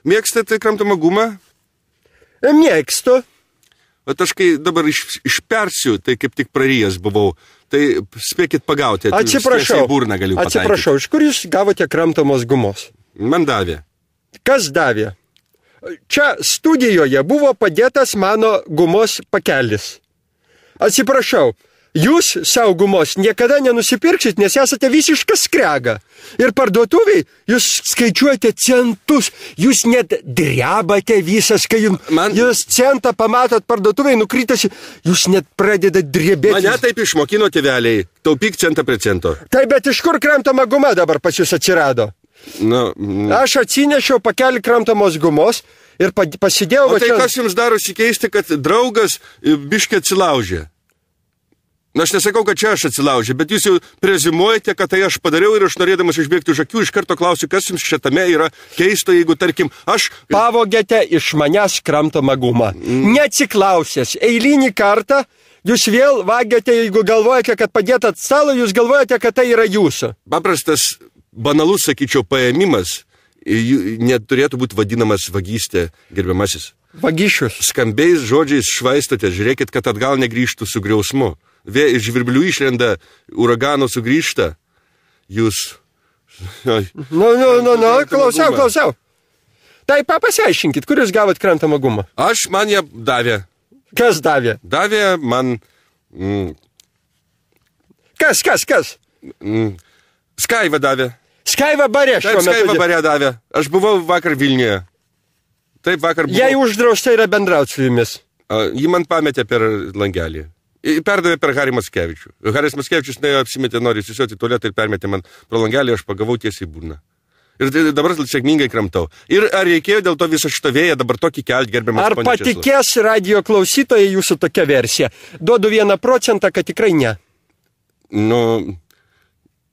Mėgstate kramtomą gumą? Mėgstu. Bet aš kai dabar išpersiu, tai kaip tik prarijęs buvau. Tai spėkit pagauti. Atsiprašau. Burną galiu pataikyti. Atsiprašau, iš kur jūs gavote kramtomos gumos? Man davė. Kas davė? Čia studijoje buvo padėtas mano gumos pakelis. Atsiprašau, jūs savo gumos niekada nenusipirksit, nes esate visiškas skrega. Ir parduotuviai, jūs skaičiuojate centus, jūs net drebate visas, kai jūs centą pamatot parduotuviai nukrytasi, jūs net pradedat drebėti. Mane taip išmokino tėveliai, taupyk centą prie cento. Taip, bet iš kur kramtoma guma dabar pas jūs atsirado? Aš atsinešiau pakelį kramtomos gumos ir pasidėjau... O tai kas jums darosi keisti, kad draugas biškį atsilaužė? Aš nesakau, kad čia aš atsilaužė, bet jūs jau prezimuojate, kad tai aš padariau ir aš norėdamas išbėgti už akių, iš karto klausiu, kas jums šitame yra keisto, jeigu, tarkim, aš... Pavogėte iš manęs kramtomą gumą. Neatsiklausęs, eilinį kartą jūs vėl vagiate, jeigu galvojate, kad padėtat stalą, jūs galvojate, kad tai yra jūsų. Paprastas, banalus, sakyčiau, paėmimas neturėtų būti vadinamas vagystė, gerbiamasis. Vagišius. Skambiais žodžiais švaistote, žiūrėkit, kad atgal negrįžtų su griausmu. Iš žvirblių išlenda, uragano sugrįžta. Jūs... Klausiau. Tai pasiaiškinkit, kur jūs gavot kramtomą gumą? Man ją davė. Kas davė? Davė man... Kas? Skaiva davė. Skaiva bare šiuo metu. Skaiva bare davė. Aš buvau vakar Vilniuje. Taip, vakar buvau. Jei uždrausta yra bendrauti su jumis. Ji man pametė per langelį. Perdavė per Harį Mackevičių. Haris Mackevičius apsimetė, nori įsisiuoti tualetą ir permetė man pro langelį, aš pagavau tiesiai burną. Ir dabar sėkmingai kramtau. Ir ar reikėjo dėl to viso šito vėją dabar tokį kelt, gerbiamas Ar patikės radio klausytojai jūsų tokia versija? Duodu 1%, kad tikrai ne.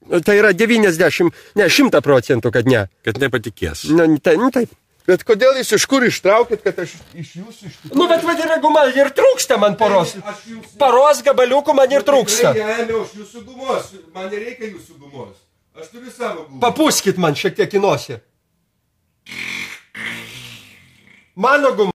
Tai yra 100%, kad ne. Kad nepatikės. Taip. Bet kodėl jūs iš kur ištraukit, kad aš iš jūsų iš tikrųjų... Bet yra guma, ir trūksta man poros. Paros gabaliukų man ir trūksta. Ėmiau iš jūsų gumos. Man nereikia jūsų gumos. Aš turiu savo gumą. Papūskit man šiek tiek į nosį. Mano guma.